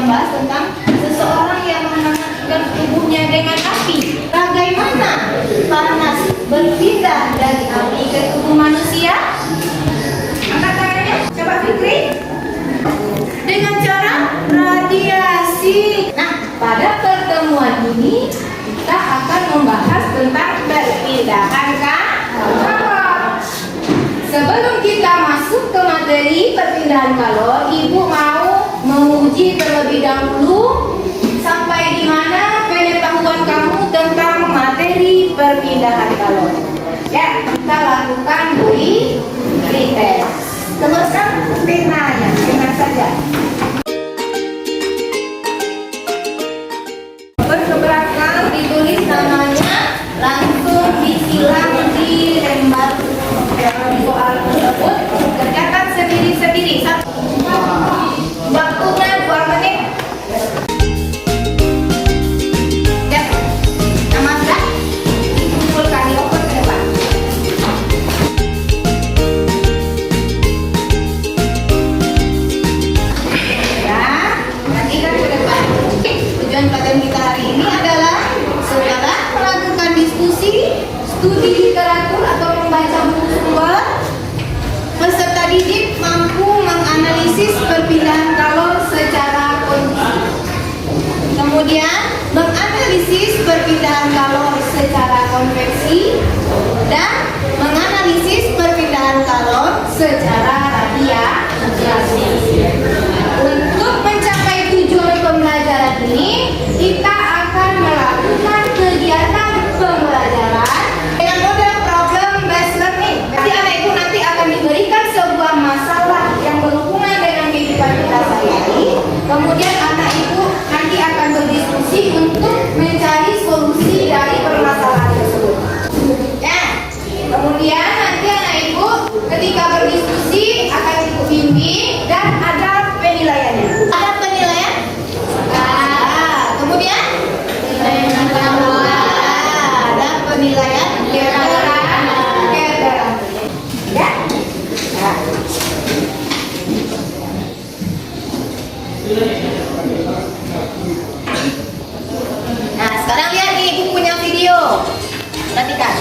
membahas tentang seseorang yang menghangatkan tubuhnya dengan api. Bagaimana panas berpindah dari api ke tubuh manusia? Angkat tangannya, coba Fikri. Dengan cara radiasi. Nah, pada pertemuan ini kita akan membahas tentang perpindahan kalor. Sebelum kita masuk ke materi perpindahan kalor, Ibu mau menguji terlebih dahulu sampai di mana pengetahuan kamu tentang materi perpindahan kalor. Ya, kita lakukan beri tes. Teruskan penanya, pena saja. Berkebelakang ditulis namanya, langsung disilang di lembar soal tersebut. Kerjakan sendiri-sendiri. Waktunya 2 menit. Ya, nama sudah dikumpulkan di open ke depan. Ya, perhatikan ke depan. Tujuan pelajaran kita hari ini adalah saudara melakukan diskusi, studi literatur atau membaca buku sumber. Peserta didik mampu menganalisis perpindahan kalor secara kondisi. Kemudian menganalisis perpindahan kalor secara konveksi dan menganalisis perpindahan kalor secara radiasi. Untuk mencapai tujuan pembelajaran ini, kita akan melakukan kegiatan pembelajaran dengan model problem based learning. Jadi anak ibu nanti akan diberikan sebuah masalah yang berhubungan dengan kehidupan kita sehari-hari. Kemudian anak ibu nanti akan berdiskusi untuk mencari solusi dari permasalahan tersebut. Ya. Kemudian nanti anak ibu ketika berdiskusi akan ibu bimbing dan ada penilaiannya. Ada penilaian? Kemudian ada penilaian kebenaran. Ya. Nah, sekarang lihat nih, ibu punya video. Perhatikan.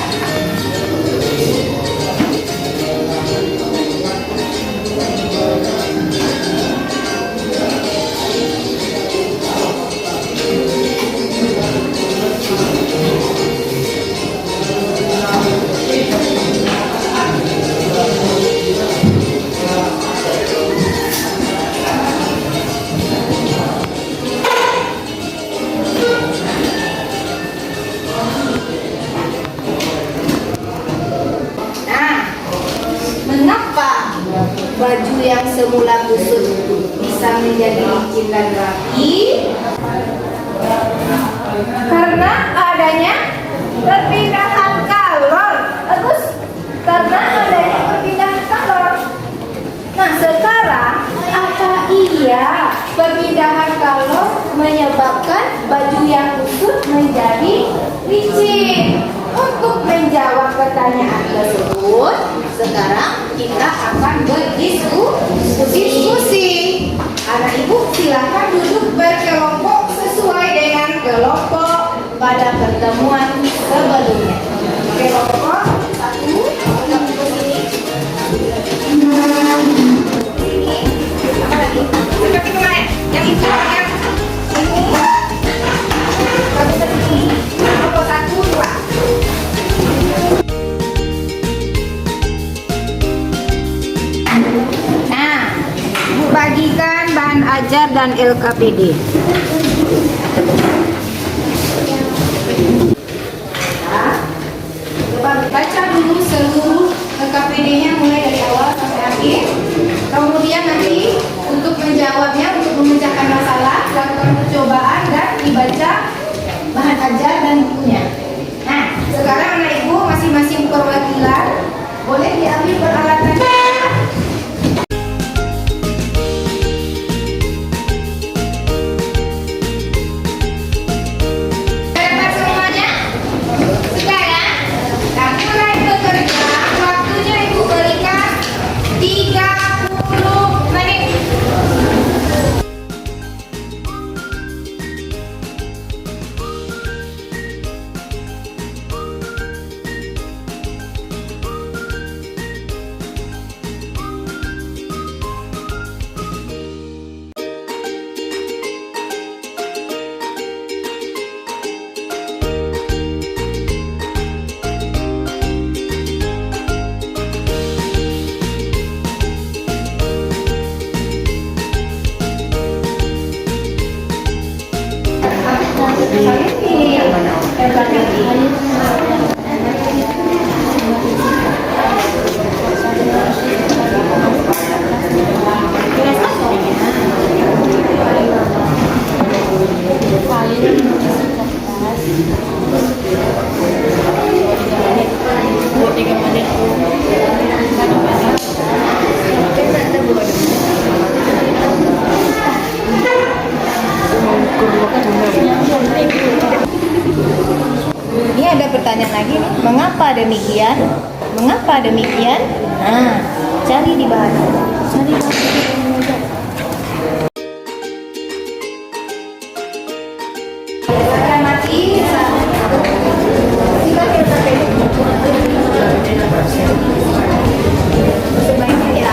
Baju yang semula kusut bisa menjadi licin dan rapi karena adanya perpindahan kalor. Bagus, karena adanya perpindahan kalor. Nah, sekarang apa iya perpindahan kalor menyebabkan baju yang kusut menjadi licin? Untuk menjawab pertanyaan tersebut, sekarang kita akan berdiskusi. Anak ibu silakan duduk berkelompok sesuai dengan kelompok pada pertemuan sebelumnya. Kelompok 1, kelompok ini. Apa lagi? Seperti kemarin, yang itu yang ini. Kelompok 1, 2. Nah, ibu bagikan bahan ajar dan LKPD. Nah, coba baca dulu seluruh LKPD-nya mulai dari awal sampai akhir. Kemudian nanti untuk menjawabnya, untuk memecahkan masalah, lakukan percobaan dan dibaca bahan ajar dan bukunya. Nah, sekarang anak ibu masing-masing perwakilan boleh diambil peralatannya. Mengapa demikian? Mengapa demikian? Nah, cari di bahan. Cari bahan. Saya mati. Sebaiknya ya.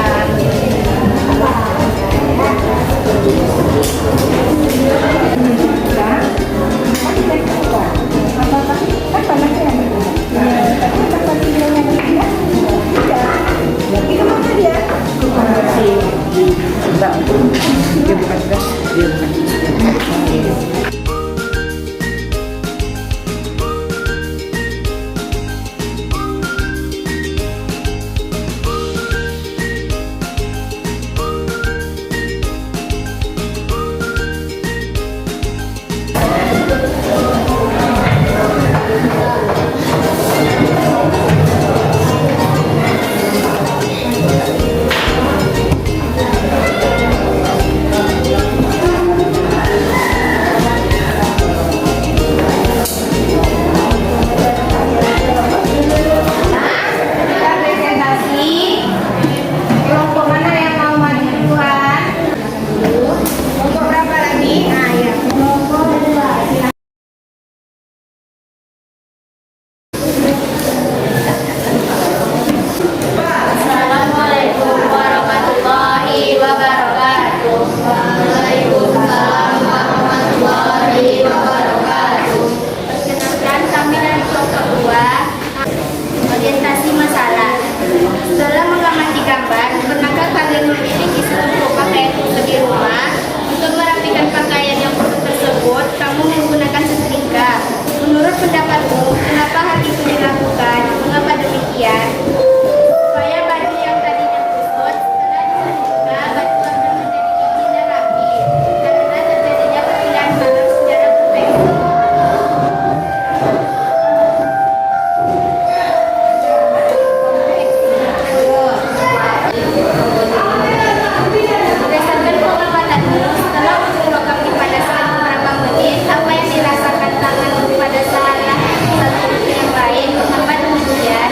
Orientasi masalah. Setelah mengamati gambar, pernahkah kalian memiliki seluruh pakaian khusus di rumah? Untuk merapikan pakaian yang khusus tersebut, kamu menggunakan setrika. Menurut pendapatmu, kenapa hal itu dilakukan? Mengapa demikian? Supaya baju yang tadinya kusut, setelah disetrika, baju akan menjadi licin dan rapi. Karena terjadinya perpindahan color secara perfect. Berdasarkan pengamatanmu, setelah ujung logam dipanaskan beberapa menit, apa yang dirasakan tanganmu pada salah satu yang lain? Mengapa demikian?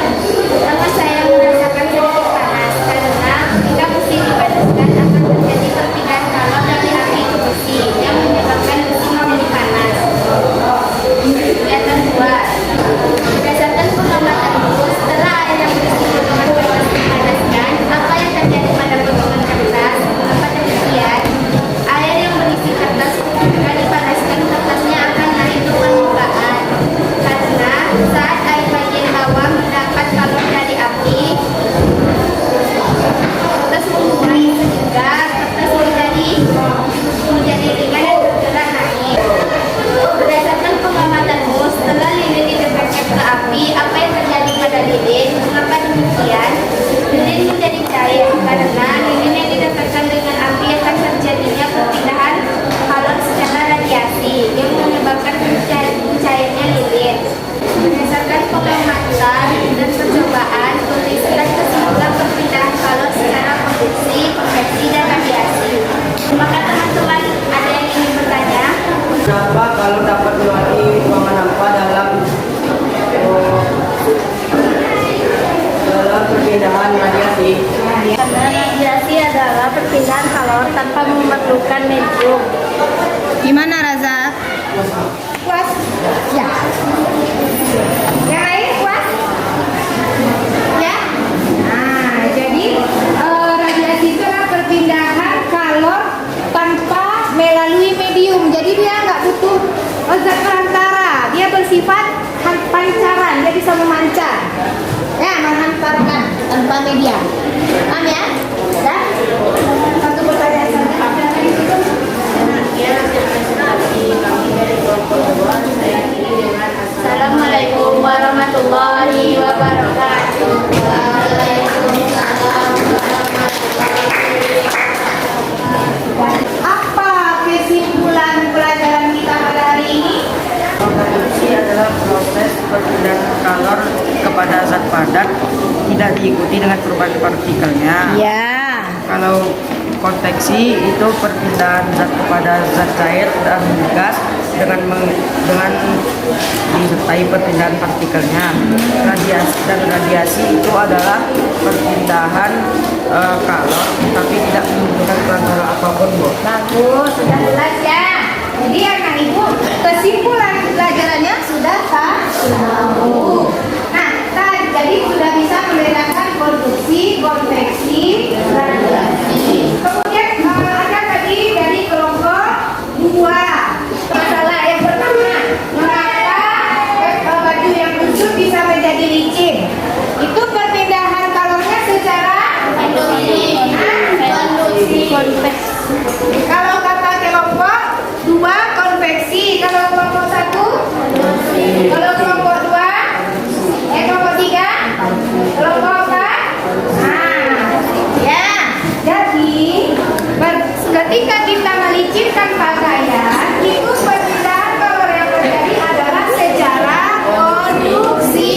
Pertama, saya merasakan sedikit panas karena ketika besi dipanaskan akan terjadi perpindahan kalor dari api ke besi yang menyebabkan besi menjadi panas. Yang kedua, berdasarkan pengamatanmu, setelah air yang berisi potongan kertas dipanaskan, apa yang terjadi pada potongan kertas? Mengapa demikian? Air yang berisi kertas ketika dipanaskan, kertasnya akan naik ke permukaan. Karena saat air bagian bawah mendapat kalor dari api, kertas mengurai sehingga kertas menjadi ringan dan bergerak naik. Berdasarkan pengamatanmu, setelah lilin didekatkan ke api, apa yang terjadi pada lilin? Mengapa demikian? Lilin menjadi cair karena lilin yang didekatkan dengan api akan terjadinya perpindahan kalor secara radiasi yang menyebabkan cairnya lilin. Berdasarkan pengamatan dan percobaan, tuliskan kesimpulan perpindahan kalor secara konveksi, konveksi, dan radiasi. Maka teman-teman, ada yang ingin bertanya? Kenapa kalau dapat melewati ruangan hampa dalam perpindahan radiasi? Karena radiasi adalah perpindahan kalor tanpa memerlukan medium. Gimana Raza? Puas? Ya. Yang lain puas? Ya. Nah, jadi radiasi itu adalah perpindahan kalor tanpa melalui medium. Jadi dia nggak butuh zat perantara. Dia bersifat pancaran. Dia bisa memancar. Ya, menghantarkan tanpa media. Paham ya? Dan satu pertanyaan saja. Ada lagi situ? Assalamualaikum warahmatullahi wabarakatuh. Apa kesimpulan pelajaran kita pada hari ini? Konveksi adalah proses perpindahan kalor kepada zat padat, tidak diikuti dengan perubahan partikelnya. Ya. Kalau konveksi itu perpindahan zat kepada zat cair dan gas dengan disertai perpindahan partikelnya. Radiasi itu adalah perpindahan kalor tapi tidak menimbulkan pelanggaran apapun, Bu. Bagus, sudah jelas ya. Jadi anak ibu kesimpulan pelajarannya sudah tahu. Nah, jadi sudah bisa membedakan konduksi, konveksi, radiasi. Kemudian ada tadi dari kelompok 2. Masalah yang pertama, mengapa baju yang kusut bisa menjadi licin? Itu perpindahan kalornya secara konveksi. Kalau kata kelompok 2 konveksi, kalau kelompok 1 kalau kelompok 2 kelompok 3 kelompok 4. Ya, jadi ketika kita melicinkan pakaian itu perpindahan kalor yang terjadi adalah secara konduksi.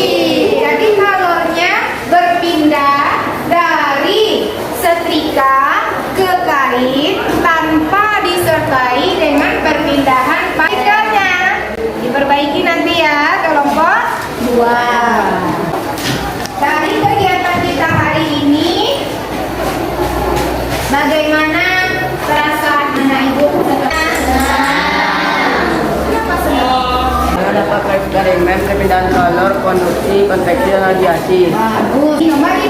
Jadi kalornya berpindah dari setrika ke kain tanpa disertai dengan perpindahan partikelnya. Diperbaiki nanti ya kelompok 2. Dari kegiatan kita hari ini, bagaimana perasaan anak ibu? Kenapa senang? Dapat eksperimen perpindahan kalor, konduksi, konveksi, dan radiasi. Bagus. Mari